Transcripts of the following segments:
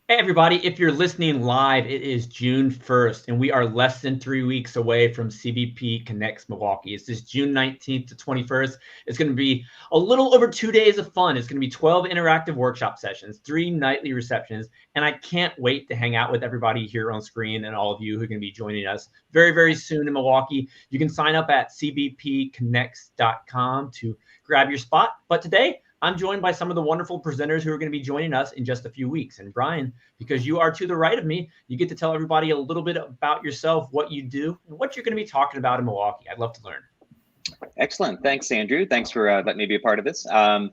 Hey, everybody. If you're listening live, it is June 1st, and we are less than 3 weeks away from CBP Connects Milwaukee. It's this June 19th to 21st. It's going to be a little over 2 days of fun. It's going to be 12 interactive workshop sessions, 3 nightly receptions, and I can't wait to hang out with everybody here on screen and all of you who are going to be joining us very, very soon in Milwaukee. You can sign up at cbpconnects.com to grab your spot. But today, I'm joined by some of the wonderful presenters who are going to be joining us in just a few weeks. And Brian, because you are to the right of me, you get to tell everybody a little bit about yourself, what you do, and what you're going to be talking about in Milwaukee. I'd love to learn. Excellent. Thanks, Andrew. Thanks for letting me be a part of this. I'm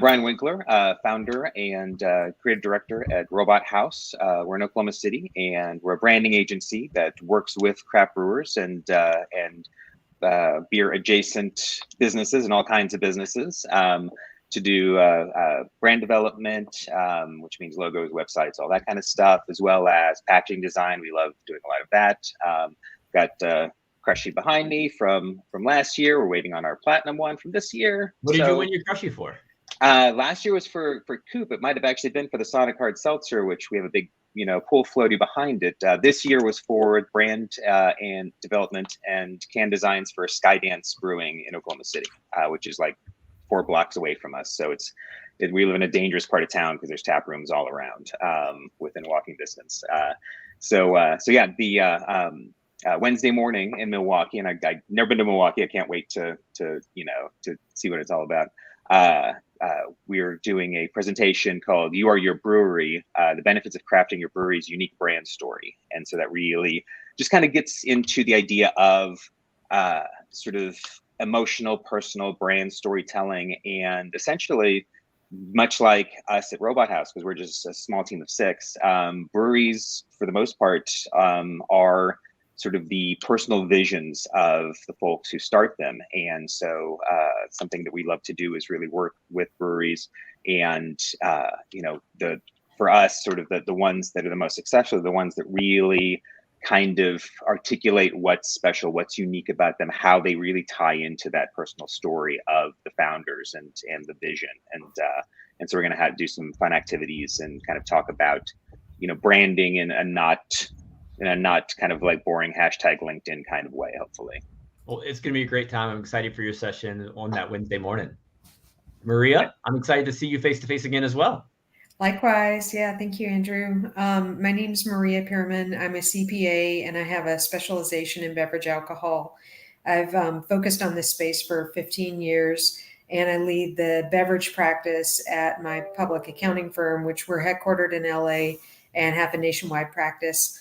Brian Winkler, founder and creative director at Robot House. We're in Oklahoma City, and we're a branding agency that works with craft brewers and beer adjacent businesses and all kinds of businesses to do brand development, which means logos, websites, all that kind of stuff, as well as packaging design. We love doing a lot of that. Got crush sheet behind me from last year. We're waiting on our platinum one from this year. What did you win your crush sheet for? Last year was for Coop. It might have actually been for the Sonic Hard Seltzer, which we have a big pool floaty behind it. This year was for brand and development and can designs for Skydance Brewing in Oklahoma City, which is like 4 blocks away from us. So we live in a dangerous part of town because there's tap rooms all around within walking distance. So yeah, the Wednesday morning in Milwaukee, and I've never been to Milwaukee. I can't wait to see what it's all about. We're doing a presentation called "You Are Your Brewery: The Benefits of Crafting Your Brewery's Unique Brand Story," and so that really just kind of gets into the idea of sort of emotional, personal brand storytelling, and essentially, much like us at Robot House, because we're just a small team of 6, breweries for the most part are sort of the personal visions of the folks who start them. And so something that we love to do is really work with breweries and, for us, sort of the ones that are the most successful are the ones that really kind of articulate what's special, what's unique about them, how they really tie into that personal story of the founders and the vision. And so we're going to do some fun activities and kind of talk about, branding in a not kind of like boring hashtag LinkedIn kind of way, hopefully. Well, it's going to be a great time. I'm excited for your session on that Wednesday morning. Maria, I'm excited to see you face to face again as well. Likewise. Yeah. Thank you, Andrew. My name is Maria Pearman. I'm a CPA and I have a specialization in beverage alcohol. I've focused on this space for 15 years and I lead the beverage practice at my public accounting firm, which we're headquartered in LA and have a nationwide practice.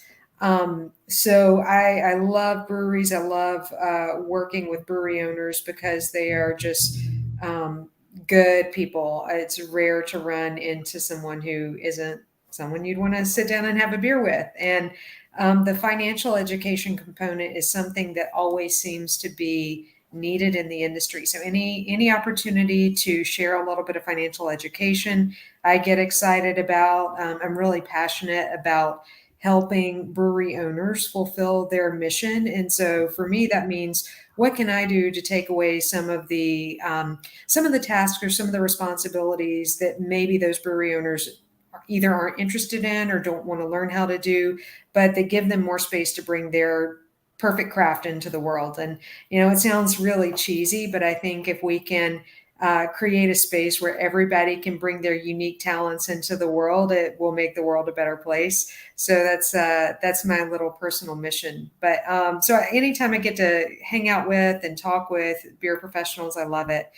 So I love breweries. I love working with brewery owners because they are just good people. It's rare to run into someone who isn't someone you'd want to sit down and have a beer with. And the financial education component is something that always seems to be needed in the industry. So any opportunity to share a little bit of financial education, I get excited about. I'm really passionate about helping brewery owners fulfill their mission. And so for me, that means what can I do to take away some of the tasks or some of the responsibilities that maybe those brewery owners either aren't interested in or don't want to learn how to do, but they give them more space to bring their perfect craft into the world. And, it sounds really cheesy, but I think if we can create a space where everybody can bring their unique talents into the world, it will make the world a better place. So that's my little personal mission. But so anytime I get to hang out with and talk with beer professionals, I love it.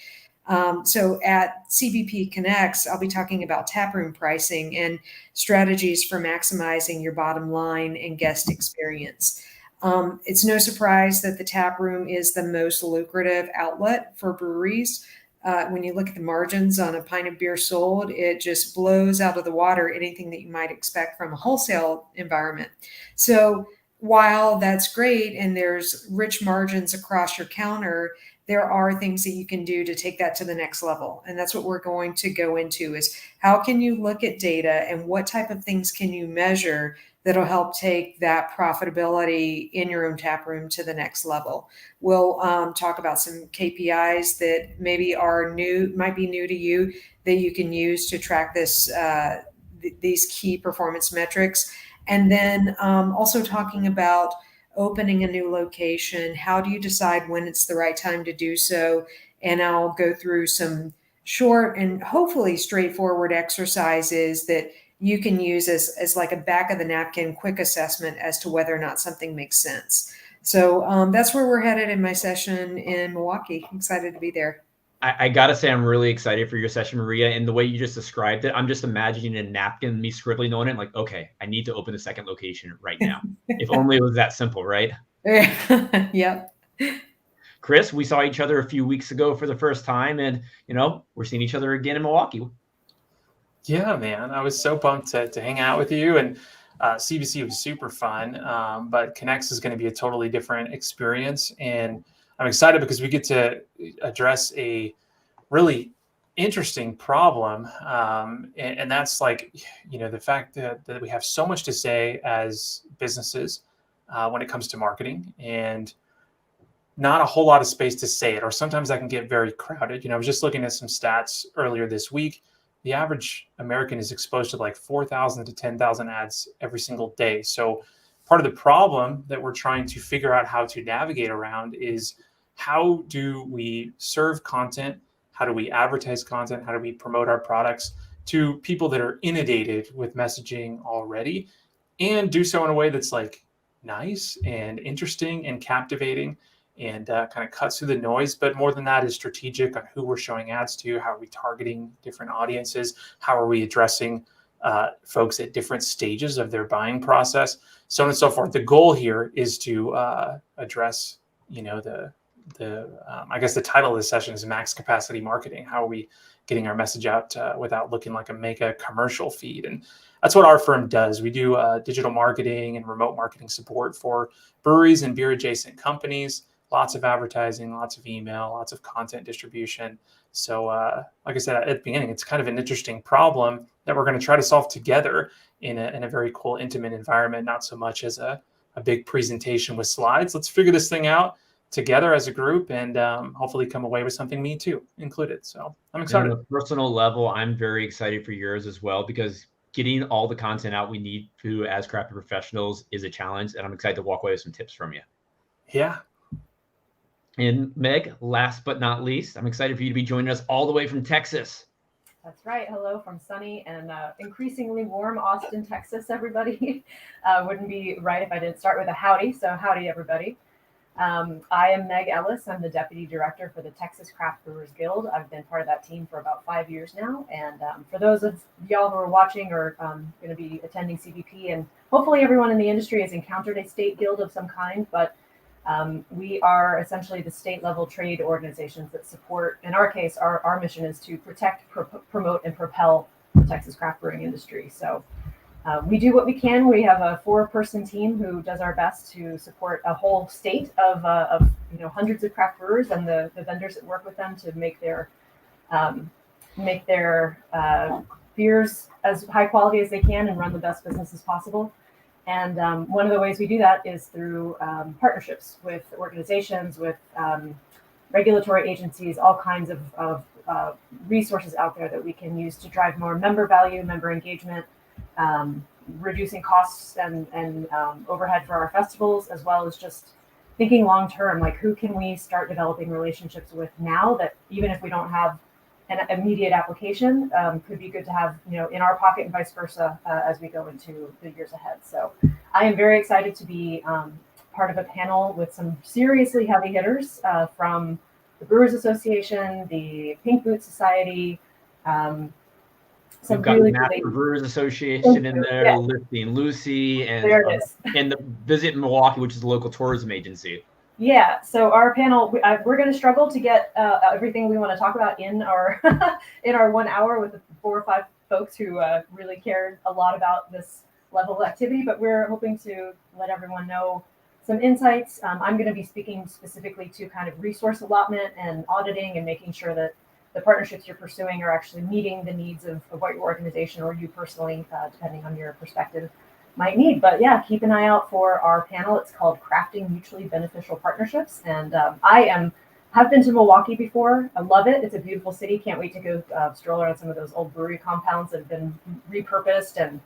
So at CBP Connects, I'll be talking about taproom pricing and strategies for maximizing your bottom line and guest experience. It's no surprise that the taproom is the most lucrative outlet for breweries. When you look at the margins on a pint of beer sold, it just blows out of the water anything that you might expect from a wholesale environment. So while that's great and there's rich margins across your counter, there are things that you can do to take that to the next level. And that's what we're going to go into is how can you look at data and what type of things can you measure that'll help take that profitability in your own tap room to the next level. We'll talk about some KPIs that maybe might be new to you that you can use to track this these key performance metrics. And then also talking about opening a new location. How do you decide when it's the right time to do so? And I'll go through some short and hopefully straightforward exercises that you can use as like a back of the napkin quick assessment as to whether or not something makes sense. So that's where we're headed in my session in Milwaukee. I'm excited to be there. I gotta say, I'm really excited for your session, Maria. And the way you just described it, I'm just imagining a napkin, me scribbling on it, like, okay, I need to open a second location right now. If only it was that simple, right? Yep. Chris, we saw each other a few weeks ago for the first time, and we're seeing each other again in Milwaukee. Yeah, man, I was so pumped to hang out with you, and CBC was super fun. But Connects is going to be a totally different experience, and I'm excited because we get to address a really interesting problem, and that's like, the fact that we have so much to say as businesses when it comes to marketing, and not a whole lot of space to say it, or sometimes that can get very crowded. I was just looking at some stats earlier this week. The average American is exposed to like 4,000 to 10,000 ads every single day. So part of the problem that we're trying to figure out how to navigate around is, how do we serve content? How do we advertise content? How do we promote our products to people that are inundated with messaging already, and do so in a way that's like nice and interesting and captivating, and kind of cuts through the noise, but more than that is strategic on who we're showing ads to, how are we targeting different audiences, how are we addressing folks at different stages of their buying process, so on and so forth. The goal here is to address, I guess the title of this session is Max Capacity Marketing. How are we getting our message out without looking like a mega commercial feed? And that's what our firm does. We do digital marketing and remote marketing support for breweries and beer adjacent companies. Lots of advertising, lots of email, lots of content distribution. So like I said at the beginning, it's kind of an interesting problem that we're going to try to solve together in a very cool, intimate environment, not so much as a big presentation with slides. Let's figure this thing out together as a group, and hopefully come away with something, me too included. So I'm excited. On a personal level, I'm very excited for yours as well, because getting all the content out we need to as craft professionals is a challenge, and I'm excited to walk away with some tips from you. Yeah. And Meg, last but not least, I'm excited for you to be joining us all the way from Texas. That's right. Hello from sunny and increasingly warm Austin, Texas, everybody. Wouldn't be right if I didn't start with a howdy. So howdy, everybody. I am Meg Ellis. I'm the Deputy Director for the Texas Craft Brewers Guild. I've been part of that team for about 5 years now. And for those of y'all who are watching or going to be attending CBP, and hopefully everyone in the industry has encountered a state guild of some kind, but we are essentially the state level trade organizations that support, in our case, our mission is to protect, promote, and propel the Texas craft brewing industry. So we do what we can. We have a 4-person team who does our best to support a whole state of hundreds of craft brewers and the vendors that work with them to make their beers as high quality as they can and run the best business as possible. And one of the ways we do that is through partnerships with organizations, with regulatory agencies, all kinds of resources out there that we can use to drive more member value, member engagement, reducing costs and overhead for our festivals, as well as just thinking long term, like who can we start developing relationships with now that even if we don't have an immediate application, could be good to have in our pocket, and vice versa as we go into the years ahead. So I am very excited to be part of a panel with some seriously heavy hitters from the Brewers Association, the Pink Boot Society, We've got the Master Brewers Association in there, yeah. Lifting Lucy, and there it is. And the Visit Milwaukee, which is the local tourism agency. Yeah, so our panel, we're going to struggle to get everything we want to talk about in our in our 1 hour with the 4 or 5 folks who really cared a lot about this level of activity, but we're hoping to let everyone know some insights. I'm going to be speaking specifically to kind of resource allotment and auditing and making sure that the partnerships you're pursuing are actually meeting the needs of what your organization or you personally, depending on your perspective, might need. But yeah, keep an eye out for our panel. It's called Crafting Mutually Beneficial Partnerships. And I am Have been to Milwaukee before. I love it. It's a beautiful city. Can't wait to go stroll around some of those old brewery compounds that have been repurposed and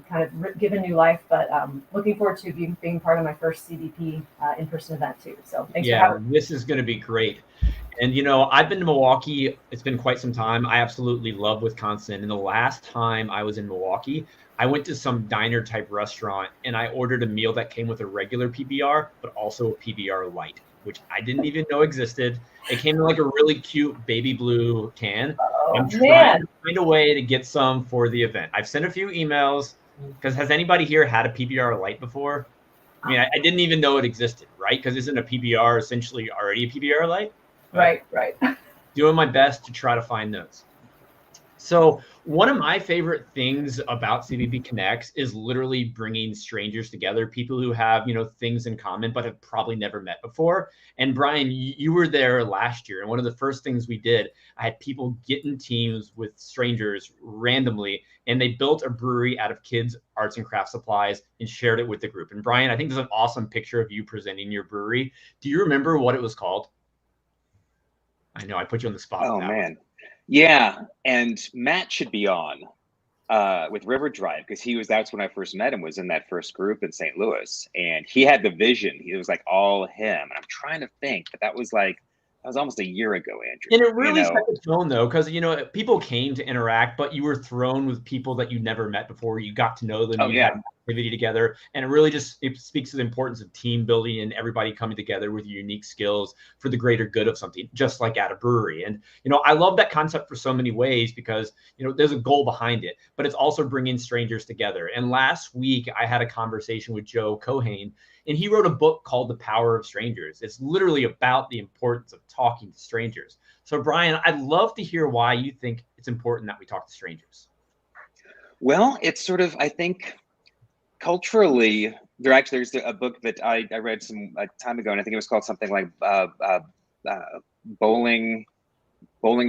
kind of given new life. But looking forward to being part of my first CBP in-person event too. So thanks for having me. This is going to be great. And, I've been to Milwaukee. It's been quite some time. I absolutely love Wisconsin. And the last time I was in Milwaukee, I went to some diner type restaurant and I ordered a meal that came with a regular PBR, but also a PBR light, which I didn't even know existed. It came in like a really cute baby blue can. I'm trying to find a way to get some for the event. I've sent a few emails because has anybody here had a PBR light before? I mean, I didn't even know it existed, right? Because isn't a PBR essentially already a PBR light? Right. Doing my best to try to find those. So one of my favorite things about CBP Connects is literally bringing strangers together, people who have, things in common, but have probably never met before. And Brian, you were there last year. And one of the first things we did, I had people get in teams with strangers randomly, and they built a brewery out of kids' arts and craft supplies and shared it with the group. And Brian, I think there's an awesome picture of you presenting your brewery. Do you remember what it was called? I know I put you on the spot. Oh, man. Yeah. And Matt should be on with River Drive because that's when I first met him, was in that first group in St. Louis. And he had the vision. It was like all him. And I'm trying to think, but that was almost a year ago, Andrew. And it really set the tone, though, because, people came to interact, but you were thrown with people that you never met before. You got to know them. Had activity together. And it really it speaks to the importance of team building and everybody coming together with unique skills for the greater good of something, just like at a brewery. And, I love that concept for so many ways because, there's a goal behind it, but it's also bringing strangers together. And last week I had a conversation with Joe Cohane, and he wrote a book called The Power of Strangers. It's literally about the importance of talking to strangers. So Brian, I'd love to hear why you think it's important that we talk to strangers. Well, it's sort of, I think, culturally, there's a book that I read some time ago, and I think it was called something like Bowling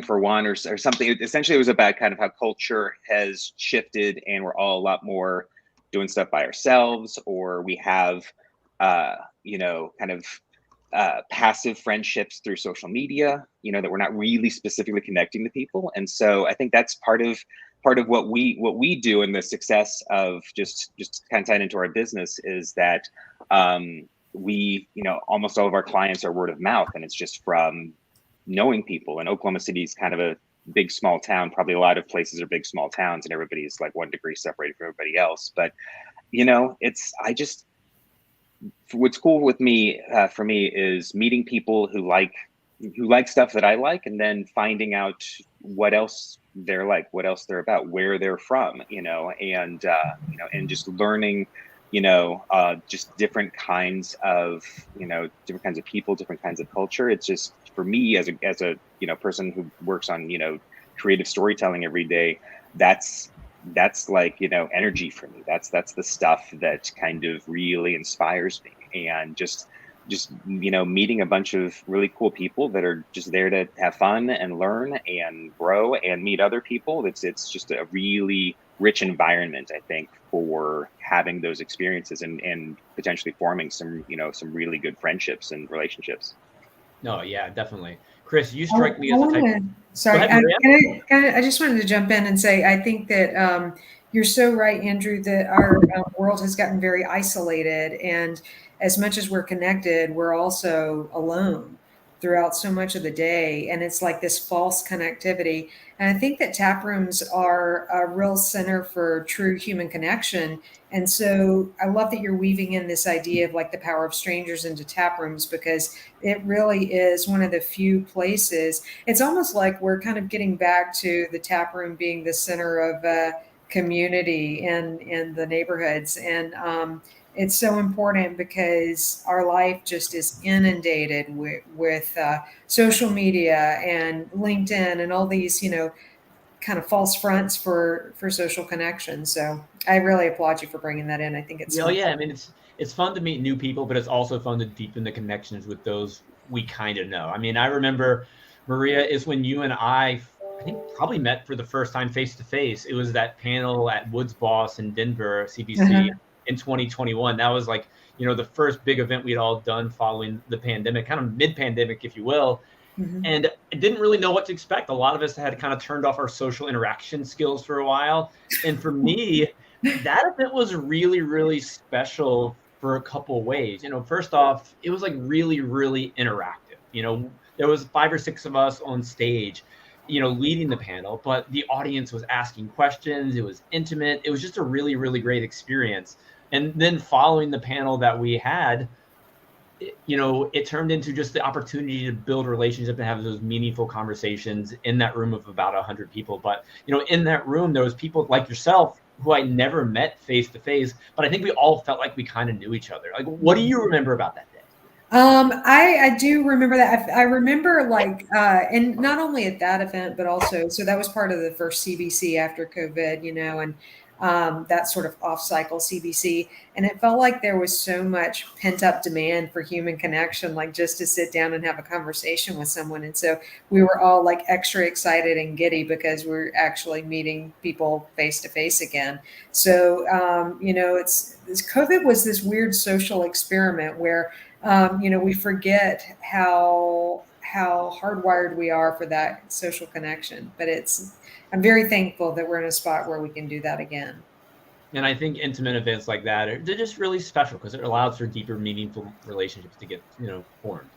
for One or something. Essentially, it was about kind of how culture has shifted, and we're all a lot more doing stuff by ourselves, or we have, passive friendships through social media, that we're not really specifically connecting to people. And so I think that's part of what we do, and the success of just kind of tied into our business is that we, almost all of our clients are word of mouth, and it's just from knowing people. And Oklahoma City is kind of a big small town. Probably a lot of places are big small towns, and everybody's like 1 degree separated from everybody else. But what's cool with me, for me, is meeting people who like stuff that I like, and then finding out what else they're like, what else they're about, where they're from, and just learning, just different kinds of people, different kinds of culture. It's just, for me as a person who works on, creative storytelling every day, that's like, energy for me. That's the stuff that kind of really inspires me. And just meeting a bunch of really cool people that are just there to have fun and learn and grow and meet other people. It's just a really rich environment, I think, for having those experiences and potentially forming some really good friendships and relationships. No, yeah, definitely. Chris, you strike me as a type. Sorry, I just wanted to jump in and say, I think that you're so right, Andrew, that our world has gotten very isolated. And as much as we're connected, we're also alone throughout so much of the day. And it's like this false connectivity. And I think that tap rooms are a real center for true human connection. And so I love that you're weaving in this idea of like the power of strangers into tap rooms, because it really is one of the few places. It's almost like we're kind of getting back to the tap room being the center of community in the neighborhoods. And it's so important because our life just is inundated with social media and LinkedIn and all these, kind of false fronts for social connection. So I really applaud you for bringing that in. I think it's yeah. I mean, it's fun to meet new people, but it's also fun to deepen the connections with those we kind of know. I mean, I remember, Maria, is when you and I think probably met for the first time face to face. It was that panel at Woods Boss in Denver, CBC. in 2021. That was like, the first big event we'd all done following the pandemic, kind of mid-pandemic, if you will. And I didn't really know what to expect. A lot of us had kind of turned off our social interaction skills for a while. And for me, that event was really, really special for a couple of ways. First off, it was like really, really interactive. There was 5 or 6 of us on stage, leading the panel, but the audience was asking questions. It was intimate. It was just a really, really great experience. And then following the panel that we had, it turned into just the opportunity to build relationships and have those meaningful conversations in that room of about 100 people. But, in that room, there was people like yourself who I never met face to face, but I think we all felt like we kind of knew each other. Like, what do you remember about that day? I do remember that. I remember and not only at that event, but also, so that was part of the first CBC after COVID, and that sort of off-cycle CBC. And it felt like there was so much pent-up demand for human connection, like just to sit down and have a conversation with someone. And so we were all like extra excited and giddy because we're actually meeting people face-to-face again. So, COVID was this weird social experiment where, we forget how hardwired we are for that social connection. But I'm very thankful that we're in a spot where we can do that again. And I think intimate events like that, they're just really special because it allows for deeper, meaningful relationships to get, formed.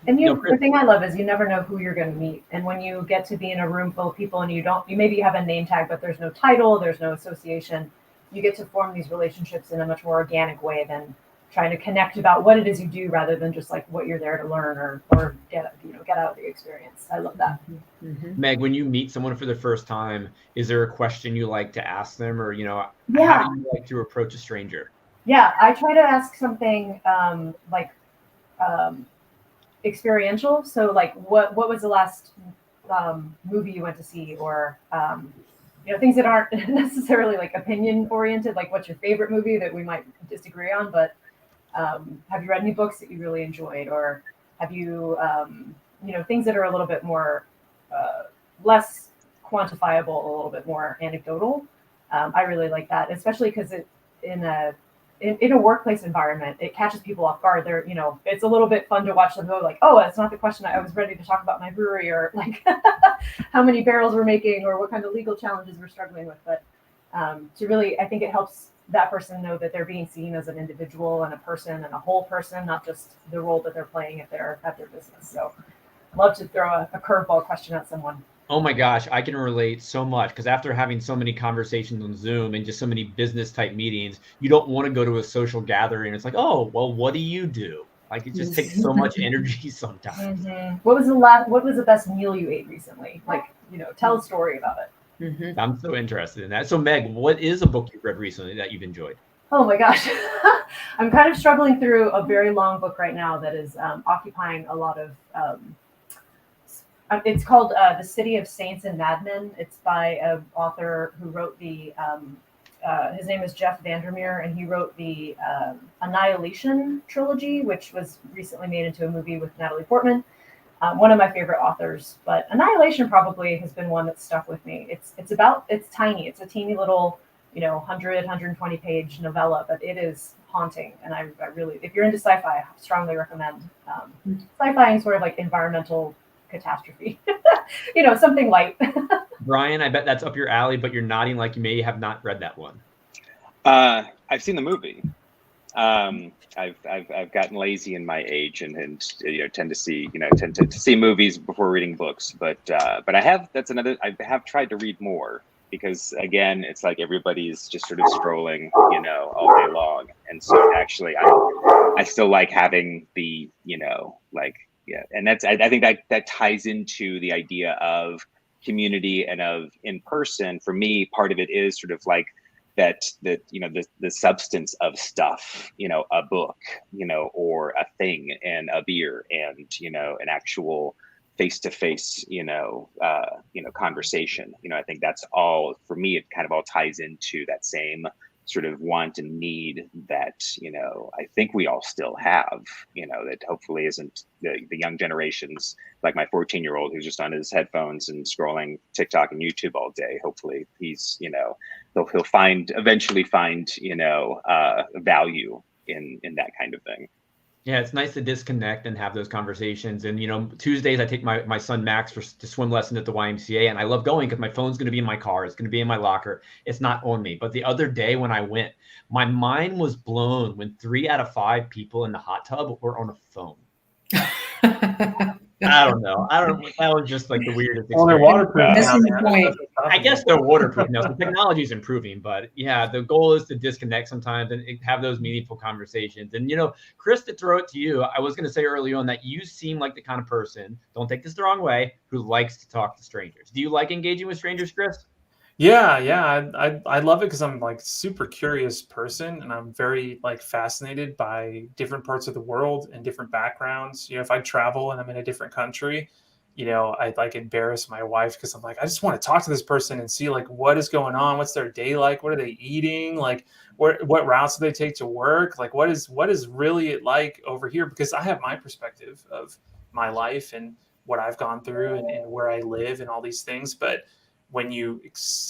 And the thing I love is you never know who you're going to meet. And when you get to be in a room full of people and you maybe have a name tag, but there's no title, there's no association, you get to form these relationships in a much more organic way than trying to connect about what it is you do rather than just like what you're there to learn or get out of the experience. I love that. Mm-hmm. Meg, when you meet someone for the first time, is there a question you like to ask them, or how do you like to approach a stranger? Yeah, I try to ask something experiential. So like what was the last movie you went to see, or things that aren't necessarily like opinion oriented, like what's your favorite movie that we might disagree on, but have you read any books that you really enjoyed, or have you things that are a little bit more less quantifiable, a little bit more anecdotal. I really like that, especially because in a workplace environment, it catches people off guard. They're, it's a little bit fun to watch them go like, oh, that's not the question. I was ready to talk about my brewery, or like how many barrels we're making, or what kind of legal challenges we're struggling with. But to really, I think it helps that person know that they're being seen as an individual and a person and a whole person, not just the role that they're playing at their business. So I'd love to throw a curveball question at someone. Oh my gosh, I can relate so much, because after having so many conversations on Zoom and just so many business type meetings, you don't want to go to a social gathering. It's like, oh, well, what do you do? Like, it just takes so much energy sometimes. Mm-hmm. What was the best meal you ate recently? Like, tell a story about it. Mm-hmm. I'm so interested in that. So Meg, what is a book you've read recently that you've enjoyed? Oh my gosh. I'm kind of struggling through a very long book right now that is occupying a lot of it's called The City of Saints and Madmen. It's by an author who wrote his name is Jeff Vandermeer, and he wrote the Annihilation trilogy, which was recently made into a movie with Natalie Portman. One of my favorite authors, but Annihilation probably has been one that's stuck with me. It's tiny. It's a teeny little, 120 page novella, but it is haunting. And I really, if you're into sci-fi, I strongly recommend sci-fi and sort of like environmental catastrophe, something light. Brian, I bet that's up your alley, but you're nodding like you may have not read that one. I've seen the movie. I've gotten lazy in my age and tend to see movies before reading books. But I have tried to read more, because again, it's like everybody's just sort of scrolling, all day long. And so actually I still like having the, and that's, I think that ties into the idea of community and of in person. For me, part of it is sort of like that the substance of stuff, a book, or a thing, and a beer, and an actual face-to-face conversation. I think that's all, for me, it kind of all ties into that same sort of want and need that, I think we all still have, that hopefully isn't the young generations, like my 14-year-old who's just on his headphones and scrolling TikTok and YouTube all day. Hopefully he's, he'll eventually find, value in that kind of thing. Yeah, it's nice to disconnect and have those conversations. And, Tuesdays I take my son Max to swim lessons at the YMCA, and I love going because my phone's going to be in my car. It's going to be in my locker. It's not on me. But the other day when I went, my mind was blown when 3 out of 5 people in the hot tub were on a phone. I don't know. That was just like the weirdest Well, they're waterproof now, man. I guess they're waterproof now. So technology is improving, but yeah, the goal is to disconnect sometimes and have those meaningful conversations. And, Chris, to throw it to you, I was going to say early on that you seem like the kind of person, don't take this the wrong way, who likes to talk to strangers. Do you like engaging with strangers, Chris? Yeah. I love it because I'm like super curious person, and I'm very like fascinated by different parts of the world and different backgrounds. If I travel and I'm in a different country, I'd like embarrass my wife because I'm like, I just want to talk to this person and see like what is going on, what's their day like, what are they eating, like what routes do they take to work, like what is really it like over here, because I have my perspective of my life and what I've gone through and where I live and all these things, but when you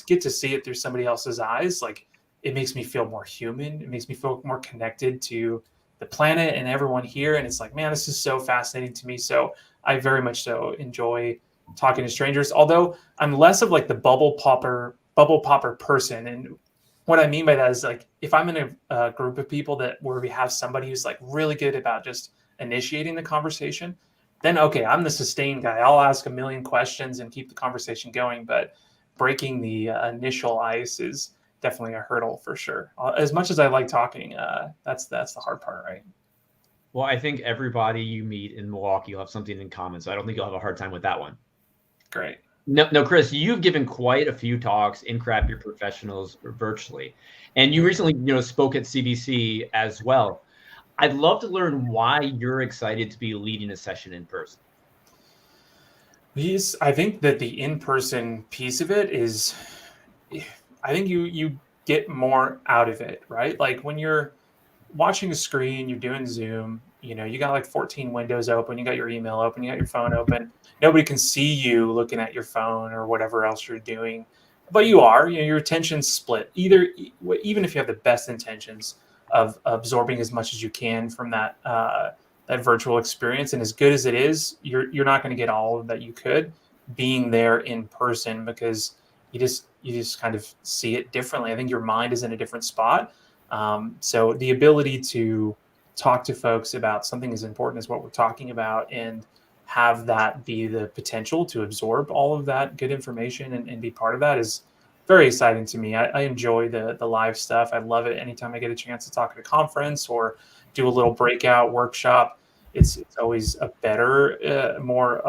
get to see it through somebody else's eyes, like it makes me feel more human. It makes me feel more connected to the planet and everyone here. And it's like, man, this is so fascinating to me. So I very much so enjoy talking to strangers, although I'm less of like the bubble popper person. And what I mean by that is like, if I'm in a group of people where we have somebody who's like really good about just initiating the conversation, then okay, I'm the sustained guy. I'll ask a million questions and keep the conversation going. But breaking the initial ice is definitely a hurdle for sure. As much as I like talking, that's the hard part, right? Well, I think everybody you meet in Milwaukee will have something in common, so I don't think you'll have a hard time with that one. Great. No, Chris, you've given quite a few talks in Craft Beer Professionals virtually, and you recently, spoke at CBC as well. I'd love to learn why you're excited to be leading a session in person. I think that the in-person piece of it is, I think you get more out of it, right? Like when you're watching a screen, you're doing Zoom, you got like 14 windows open, you got your email open, you got your phone open. Nobody can see you looking at your phone or whatever else you're doing, but your attention's split. Even if you have the best intentions of absorbing as much as you can from that virtual experience, and as good as it is, you're not going to get all of that you could being there in person, because you just kind of see it differently. I think your mind is in a different spot. So the ability to talk to folks about something as important as what we're talking about and have that be the potential to absorb all of that good information and be part of that is very exciting to me. I enjoy the live stuff. I love it anytime I get a chance to talk at a conference or do a little breakout workshop. It's always a better, more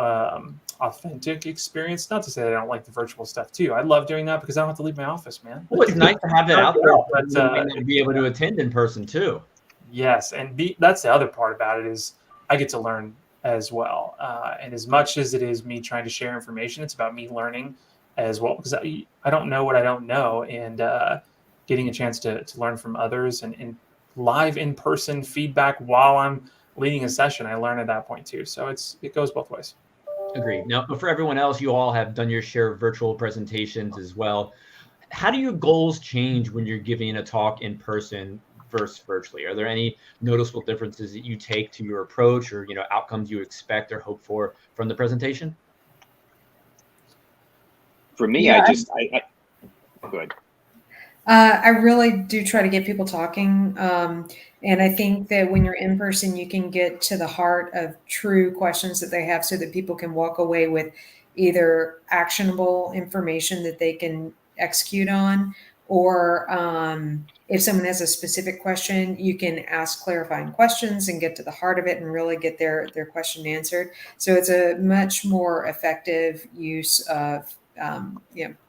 authentic experience. Not to say that I don't like the virtual stuff too. I love doing that because I don't have to leave my office, man. Well, it's nice to have it out there, but be able to attend in person too. Yes, and that's the other part about it is I get to learn as well. And as much as it is me trying to share information, it's about me learning as well, because I don't know what I don't know, and getting a chance to learn from others and live in-person feedback while I'm leading a session, I learn at that point too. So it goes both ways. Agreed. Now, but for everyone else, you all have done your share of virtual presentations as well. How do your goals change when you're giving a talk in person versus virtually? Are there any noticeable differences that you take to your approach, or outcomes you expect or hope for from the presentation? For me, Yeah, I go ahead. I really do try to get people talking. And I think that when you're in person, you can get to the heart of true questions that they have so that people can walk away with either actionable information that they can execute on, or if someone has a specific question, you can ask clarifying questions and get to the heart of it and really get their question answered. So it's a much more effective use of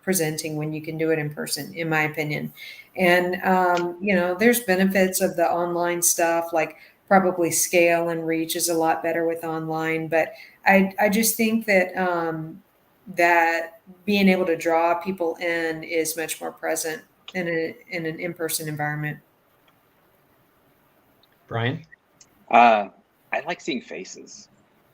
presenting when you can do it in person, in my opinion. And, there's benefits of the online stuff, like probably scale and reach is a lot better with online. But I just think that that being able to draw people in is much more present in an in-person environment. Brian? I like seeing faces.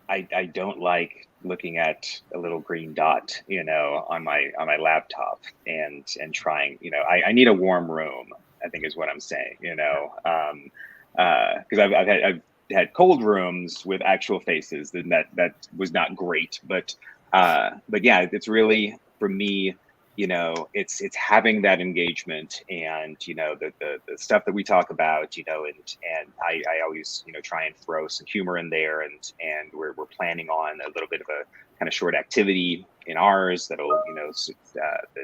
I don't like looking at a little green dot, on my laptop and trying, I need a warm room, I think is what I'm saying, because I've had cold rooms with actual faces, and that was not great, but yeah, it's really, for me, it's having that engagement, and the stuff that we talk about, and I always try and throw some humor in there, and we're planning on a little bit of a kind of short activity in ours that'll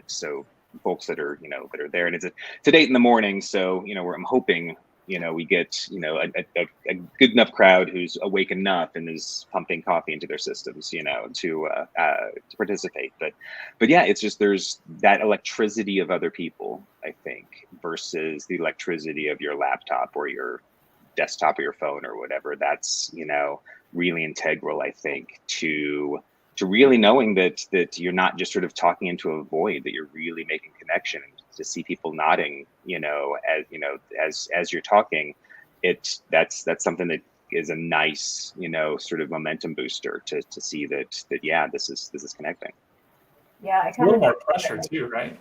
so folks that are that are there, and it's a date in the morning, so where I'm hoping we get a good enough crowd who's awake enough and is pumping coffee into their systems to participate, but yeah, it's just, there's that electricity of other people, I think, versus the electricity of your laptop or your desktop or your phone or whatever. That's really integral, I think, to really knowing that you're not just sort of talking into a void, that you're really making connection. To see people nodding, as you're talking, that's something that is a nice, sort of momentum booster to see that yeah, this is connecting. Yeah, It's a little more pressure too, right?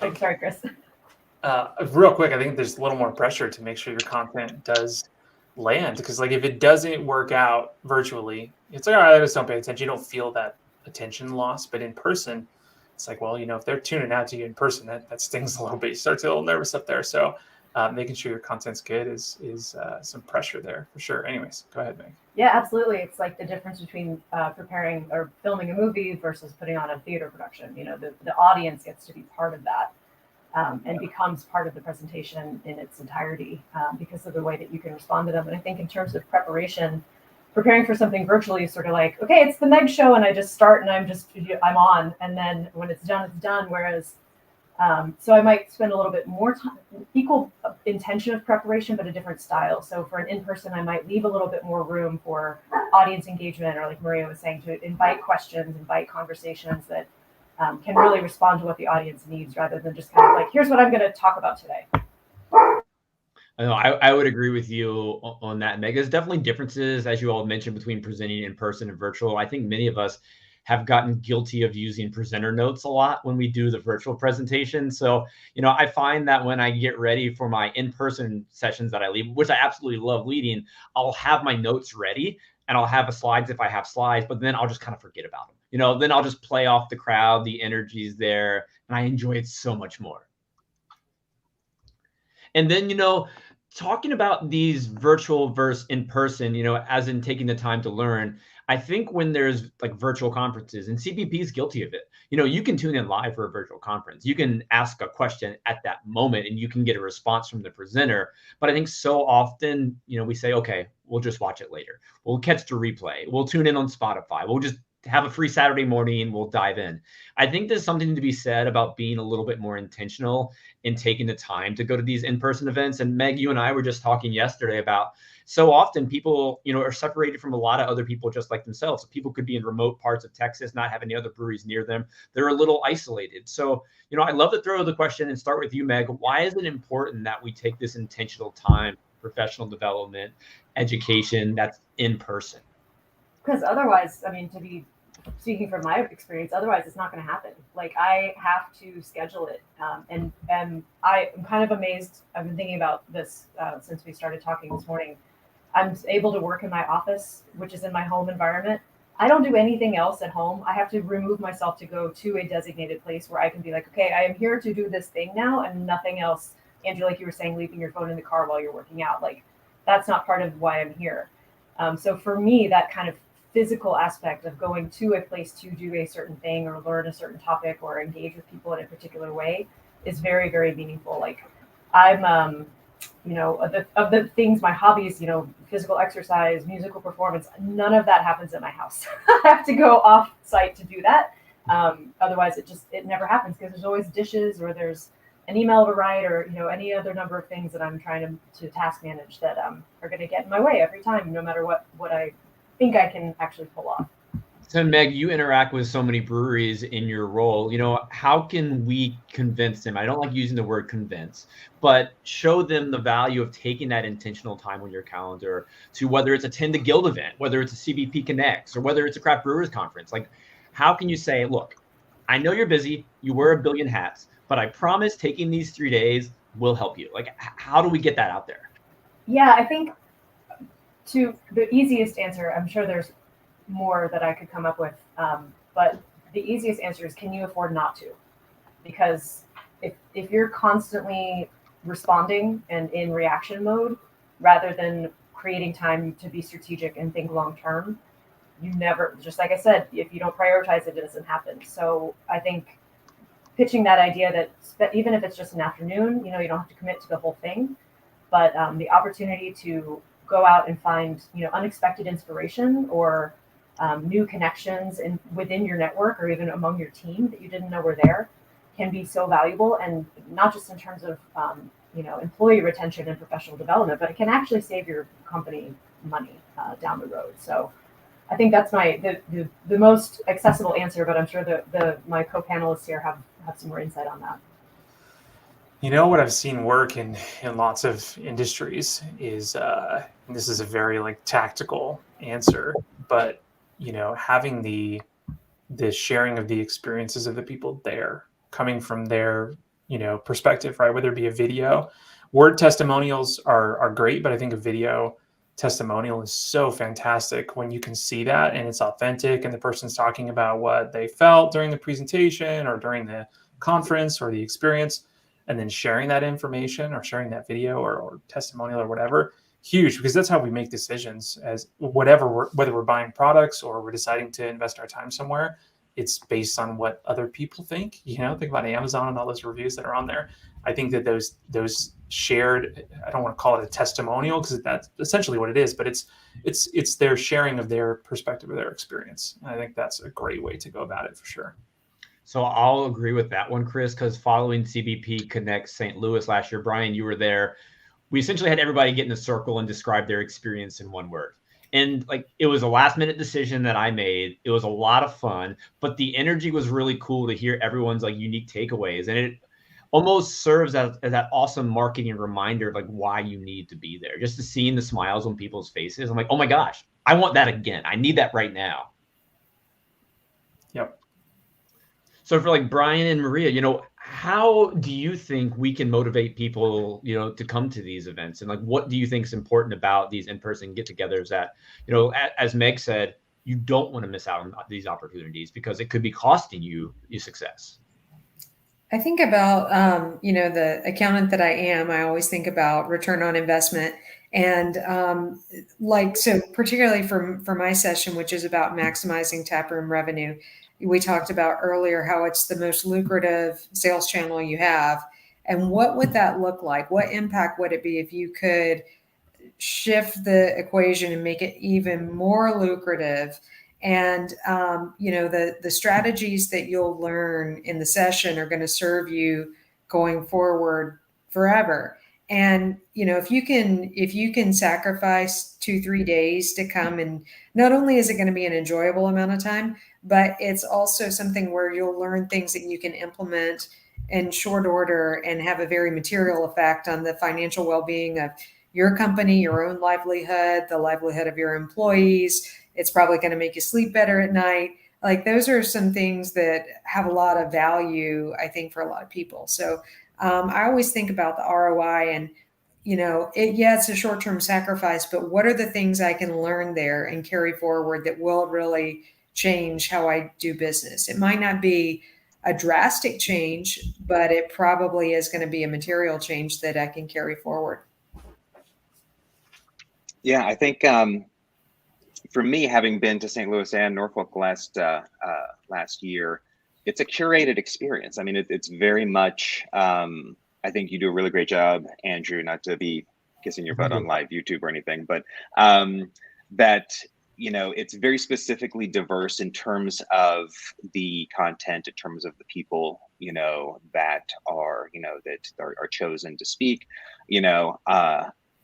I'm sorry, Chris. Real quick, I think there's a little more pressure to make sure your content does land, because like if it doesn't work out virtually, it's like, all right, I just don't pay attention. You don't feel that attention loss, but in person, it's like, well, if they're tuning out to you in person, that stings a little bit. You start to get a little nervous up there. So making sure your content's good is some pressure there for sure. Anyways, go ahead, Meg. Yeah, absolutely. It's like the difference between preparing or filming a movie versus putting on a theater production. The audience gets to be part of that and becomes part of the presentation in its entirety because of the way that you can respond to them. And I think in terms of preparing for something virtually is sort of like, okay, it's the Meg show, and I just start and I'm on, and then when it's done, it's done. Whereas, so I might spend a little bit more time, equal intention of preparation, but a different style. So for an in-person, I might leave a little bit more room for audience engagement, or like Maria was saying, to invite questions, invite conversations that can really respond to what the audience needs, rather than just kind of like, here's what I'm going to talk about today. I would agree with you on that, Meg. There's definitely differences, as you all mentioned, between presenting in person and virtual. I think many of us have gotten guilty of using presenter notes a lot when we do the virtual presentation. So, I find that when I get ready for my in-person sessions that I lead, which I absolutely love leading, I'll have my notes ready and I'll have slides if I have slides, but then I'll just kind of forget about them. Then I'll just play off the crowd, the energy's there, and I enjoy it so much more. And then, talking about these virtual versus in person, as in taking the time to learn, I think when there's like virtual conferences, and CBP is guilty of it, you can tune in live for a virtual conference. You can ask a question at that moment and you can get a response from the presenter. But I think so often, we say, okay, we'll just watch it later. We'll catch the replay. We'll tune in on Spotify. We'll just have a free Saturday morning and we'll dive in. I think there's something to be said about being a little bit more intentional in taking the time to go to these in-person events. And Meg, you and I were just talking yesterday about so often people, are separated from a lot of other people just like themselves. So people could be in remote parts of Texas, not have any other breweries near them. They're a little isolated. So, I'd love to throw the question and start with you, Meg. Why is it important that we take this intentional time, professional development, education that's in person? Because otherwise, to be speaking from my experience, otherwise it's not going to happen. Like, I have to schedule it. And I'm kind of amazed. I've been thinking about this since we started talking this morning. I'm able to work in my office, which is in my home environment. I don't do anything else at home. I have to remove myself to go to a designated place where I can be like, okay, I am here to do this thing now and nothing else. Andrew, like you were saying, leaving your phone in the car while you're working out, like that's not part of why I'm here. So for me, that kind of physical aspect of going to a place to do a certain thing or learn a certain topic or engage with people in a particular way is very, very meaningful. Like I'm, of the things, my hobbies, physical exercise, musical performance, none of that happens at my house. I have to go off site to do that. Otherwise it never happens, because there's always dishes or there's an email to write or, any other number of things that I'm trying to task manage that are going to get in my way every time, no matter what I think I can actually pull off. So Meg, you interact with so many breweries in your role. How can we convince them? I don't like using the word convince, but show them the value of taking that intentional time on your calendar to whether it's attend a guild event, whether it's a CBP Connects, or whether it's a craft brewers conference. Like, how can you say, look, I know you're busy, you wear a billion hats, but I promise taking these 3 days will help you. Like, how do we get that out there? Yeah, I think to the easiest answer, I'm sure there's more that I could come up with. But the easiest answer is, can you afford not to? Because if you're constantly responding and in reaction mode, rather than creating time to be strategic and think long term, you never, just like I said, if you don't prioritize it, it doesn't happen. So I think pitching that idea that even if it's just an afternoon, you don't have to commit to the whole thing, but the opportunity to go out and find, unexpected inspiration or new connections within your network or even among your team that you didn't know were there can be so valuable, and not just in terms of employee retention and professional development, but it can actually save your company money down the road. So I think that's the most accessible answer, but I'm sure my co-panelists here have some more insight on that. What I've seen work in lots of industries is, and this is a very tactical answer, but having the sharing of the experiences of the people there, coming from their perspective, right? Whether it be a video, word testimonials are great, but I think a video testimonial is so fantastic when you can see that and it's authentic and the person's talking about what they felt during the presentation or during the conference or the experience, and then sharing that information or sharing that video or testimonial or whatever. Huge, because that's how we make decisions as whether we're buying products or we're deciding to invest our time somewhere. It's based on what other people think. Think about Amazon and all those reviews that are on there. I think that those shared, I don't want to call it a testimonial because that's essentially what it is, but it's their sharing of their perspective or their experience. And I think that's a great way to go about it for sure. So I'll agree with that one, Chris, because following CBP Connects St. Louis last year, Brian, you were there. We essentially had everybody get in a circle and describe their experience in one word. And it was a last minute decision that I made. It was a lot of fun, but the energy was really cool to hear everyone's unique takeaways. And it almost serves as that awesome marketing reminder of why you need to be there. Just to seeing the smiles on people's faces. I'm like, oh my gosh, I want that again. I need that right now. Yep. So for Brian and Maria, how do you think we can motivate people, to come to these events? And what do you think is important about these in-person get-togethers that, as Meg said, you don't want to miss out on these opportunities because it could be costing you your success? I think about, the accountant that I am, I always think about return on investment. And so particularly for my session, which is about maximizing taproom revenue, we talked about earlier how it's the most lucrative sales channel you have. And what would that look like? What impact would it be if you could shift the equation and make it even more lucrative? And, the strategies that you'll learn in the session are going to serve you going forward forever. And, if you can sacrifice 2-3 days to come, and not only is it going to be an enjoyable amount of time, but it's also something where you'll learn things that you can implement in short order and have a very material effect on the financial well-being of your company, your own livelihood, the livelihood of your employees. It's probably going to make you sleep better at night. Those are some things that have a lot of value, I think, for a lot of people. So I always think about the ROI and, it's a short-term sacrifice, but what are the things I can learn there and carry forward that will really change how I do business? It might not be a drastic change, but it probably is going to be a material change that I can carry forward. Yeah, I think for me, having been to St. Louis and Norfolk last year, it's a curated experience. I mean, it's very much. I think you do a really great job, Andrew. Not to be kissing your butt on live YouTube or anything, but that it's very specifically diverse in terms of the content, in terms of the people that are chosen to speak.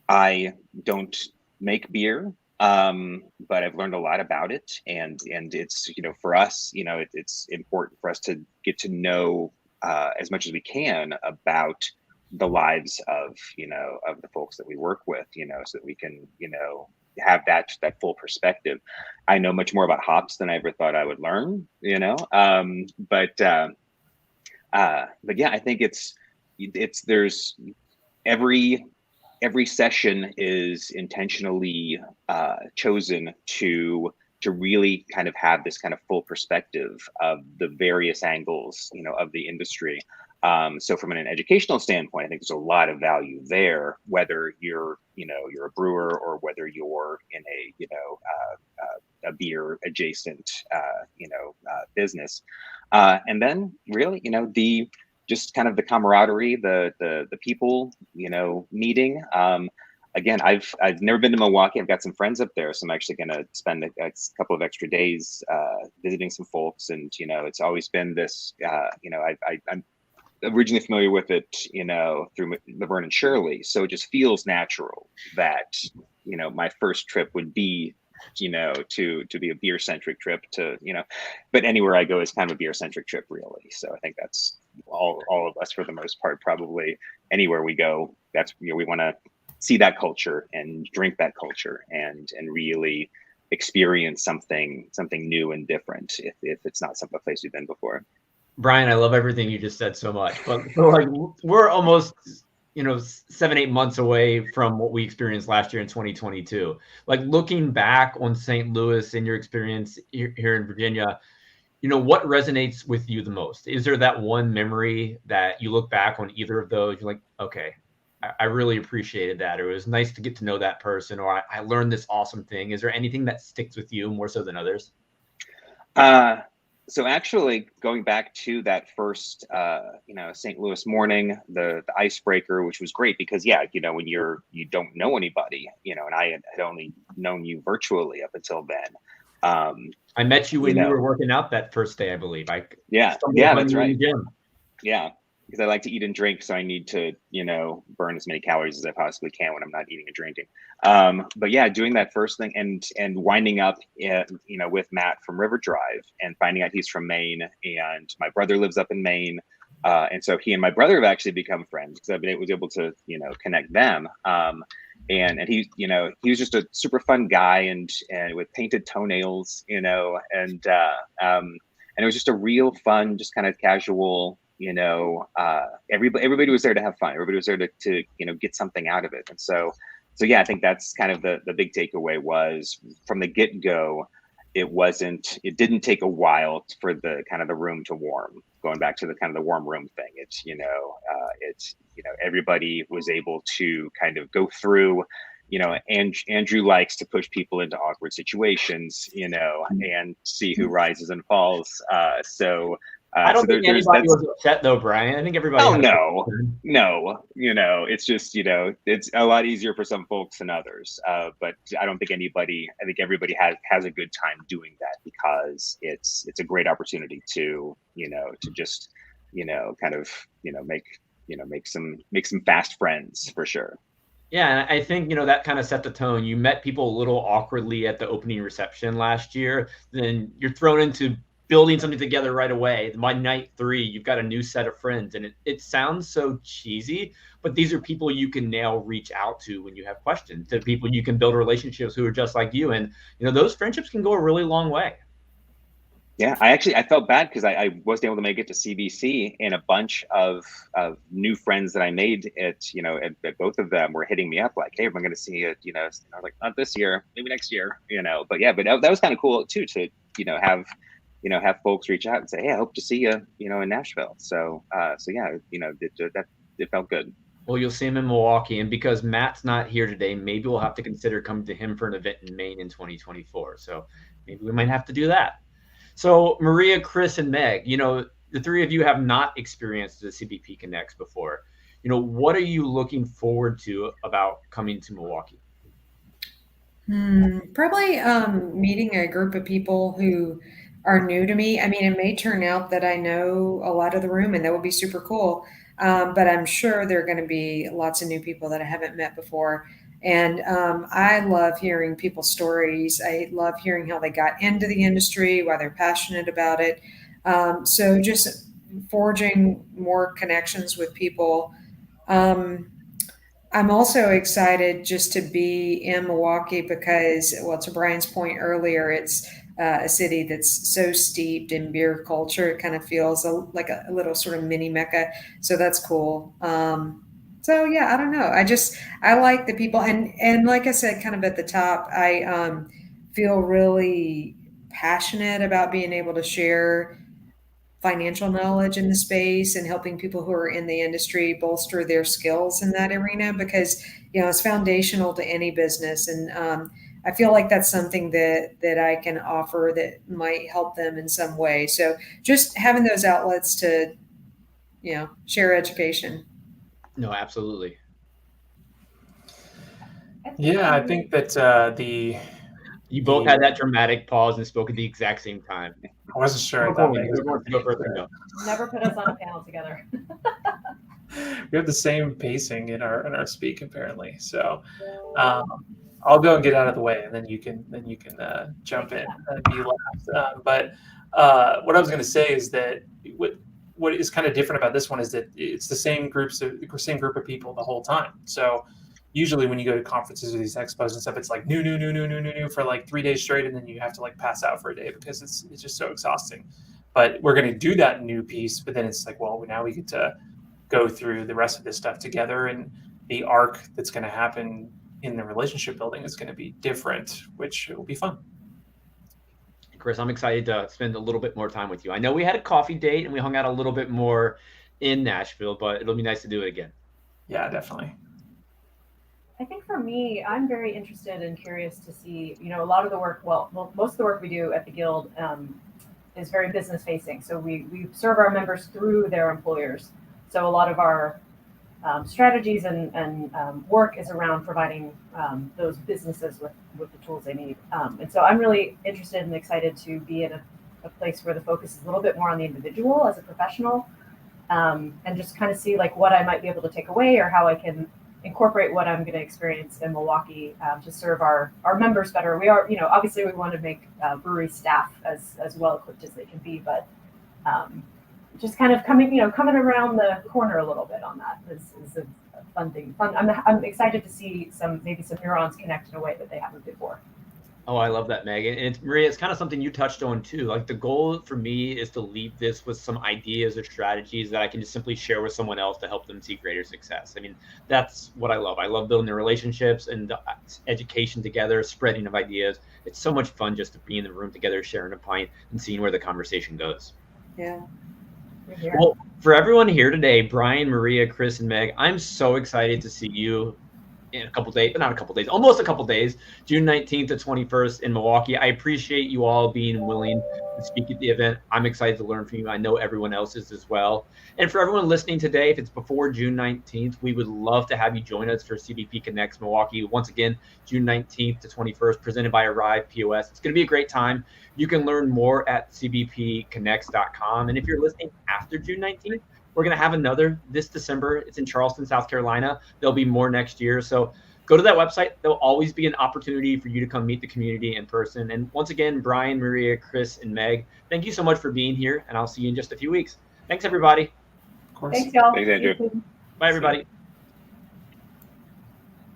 I don't make beer. But I've learned a lot about it, and it's, for us, it's important for us to get to know as much as we can about the lives of the folks that we work with, so that we can have that full perspective. I know much more about hops than I ever thought I would learn, but yeah, I think there's every session is intentionally chosen to really kind of have this kind of full perspective of the various angles, of the industry. So from an educational standpoint, I think there's a lot of value there, whether you're a brewer or whether you're in a beer adjacent, business. And then really, just kind of the camaraderie, the people, meeting. Again, I've never been to Milwaukee. I've got some friends up there, so I'm actually going to spend a couple of extra days visiting some folks. And it's always been this. I'm originally familiar with it, through Laverne and Shirley, so it just feels natural that my first trip would be to be a beer centric trip but anywhere I go is kind of a beer centric trip, really. So I think that's all of us, for the most part, probably anywhere we go, that's we want to see that culture and drink that culture and really experience something new and different if it's not some place we've been before. Brian, I love everything you just said so much, but like we're almost 7-8 months away from what we experienced last year in 2022. Like looking back on St. Louis and your experience here in Virginia, what resonates with you the most? Is there that one memory that you look back on either of those, you're like, okay, I really appreciated that, or it was nice to get to know that person, or I learned this awesome thing? Is there anything that sticks with you more so than others? So actually, going back to that first, St. Louis morning, the icebreaker, which was great because, when you don't know anybody, and I had only known you virtually up until then. I met you when you were working out that first day, I believe. Yeah, that's right. Yeah, because I like to eat and drink, so I need to, burn as many calories as I possibly can when I'm not eating and drinking. But yeah, doing that first thing and winding up, with Matt from River Drive and finding out he's from Maine, and my brother lives up in Maine, and so he and my brother have actually become friends because I was able to, connect them. And he, he was just a super fun guy and with painted toenails, and it was just a real fun, just kind of casual. Everybody was there to have fun. Everybody was there to get something out of it. And so yeah, I think that's kind of the big takeaway was from the get-go. It didn't take a while for the kind of the room to warm. Going back to the kind of the warm room thing, it's everybody was able to kind of go through. And Andrew likes to push people into awkward situations, and see who rises and falls. I don't think anybody was upset though, Brian. I think everybody. Oh no. It's just it's a lot easier for some folks than others. But I don't think anybody. I think everybody has a good time doing that because it's a great opportunity to to just kind of make some fast friends for sure. Yeah, and I think that kind of set the tone. You met people a little awkwardly at the opening reception last year. Then you're thrown into building something together right away. By night 3, you've got a new set of friends, and it sounds so cheesy, but these are people you can now reach out to when you have questions. To people you can build relationships who are just like you, and those friendships can go a really long way. Yeah, I felt bad because I wasn't able to make it to CBC, and a bunch of new friends that I made at both of them were hitting me up like, hey, am I going to see it? I was like, not this year, maybe next year, But yeah, but that was kind of cool too to have folks reach out and say, hey, I hope to see you, in Nashville. So yeah, it felt good. Well, you'll see him in Milwaukee, and because Matt's not here today, maybe we'll have to consider coming to him for an event in Maine in 2024. So maybe we might have to do that. So Maria, Chris, and Meg, the three of you have not experienced the CBP Connects before. What are you looking forward to about coming to Milwaukee? Probably meeting a group of people who are new to me. I mean, it may turn out that I know a lot of the room, and that would be super cool. But I'm sure there are going to be lots of new people that I haven't met before. And I love hearing people's stories. I love hearing how they got into the industry, why they're passionate about it. So just forging more connections with people. I'm also excited just to be in Milwaukee because, well, to Brian's point earlier, it's a city that's so steeped in beer culture. It kind of feels like a little sort of mini Mecca. So that's cool. So yeah, I don't know. I like the people, and like I said, kind of at the top, I feel really passionate about being able to share financial knowledge in the space and helping people who are in the industry bolster their skills in that arena because it's foundational to any business. And I feel like that's something that I can offer that might help them in some way. So just having those outlets to share education. No, absolutely. Yeah, I think that you both had that dramatic pause and spoke at the exact same time. I wasn't sure. Never put us on a panel together. We have the same pacing in our speak apparently. So I'll go and get out of the way, and then you can jump in and be last. But what I was going to say is that what is kind of different about this one is that it's the same group of people the whole time. So usually when you go to conferences or these expos and stuff, it's like new for like 3 days straight, and then you have to like pass out for a day because it's just so exhausting. But we're going to do that new piece, but then it's like, well, now we get to go through the rest of this stuff together, and the arc that's going to happen in the relationship building is going to be different, which will be fun. Chris, I'm excited to spend a little bit more time with you. I know we had a coffee date and we hung out a little bit more in Nashville, but it'll be nice to do it again. Yeah, definitely. I think for me, I'm very interested and curious to see, a lot of the work, most of the work we do at the Guild is very business facing. So we serve our members through their employers. So a lot of our strategies and work is around providing those businesses with the tools they need. And so I'm really interested and excited to be in a place where the focus is a little bit more on the individual as a professional, and just kind of see like what I might be able to take away or how I can incorporate what I'm going to experience in Milwaukee to serve our members better. We are, obviously we want to make brewery staff as well equipped as they can be, but just kind of coming around the corner a little bit on that is a fun thing. I'm excited to see maybe some neurons connect in a way that they haven't before. Oh, I love that, Meg. And Maria, it's kind of something you touched on too. Like the goal for me is to leave this with some ideas or strategies that I can just simply share with someone else to help them see greater success. I mean, that's what I love. I love building the relationships and the education together, spreading of ideas. It's so much fun just to be in the room together, sharing a pint and seeing where the conversation goes. Yeah. Well, for everyone here today, Brian, Maria, Chris, and Meg, I'm so excited to see you in a couple days, but not a couple days, almost a couple days, June 19th to 21st in Milwaukee. I appreciate you all being willing to speak at the event. I'm excited to learn from you. I know everyone else is as well. And for everyone listening today, if it's before June 19th, we would love to have you join us for CBP Connects Milwaukee. Once again, June 19th to 21st, presented by Arrive POS. It's going to be a great time. You can learn more at cbpconnects.com. And if you're listening after June 19th, we're going to have another this December. It's in Charleston, South Carolina. There'll be more next year. So go to that website. There'll always be an opportunity for you to come meet the community in person. And once again, Brian, Maria, Chris, and Meg, thank you so much for being here. And I'll see you in just a few weeks. Thanks, everybody. Of course. Thanks, y'all. Thanks, Andrew. Bye, everybody.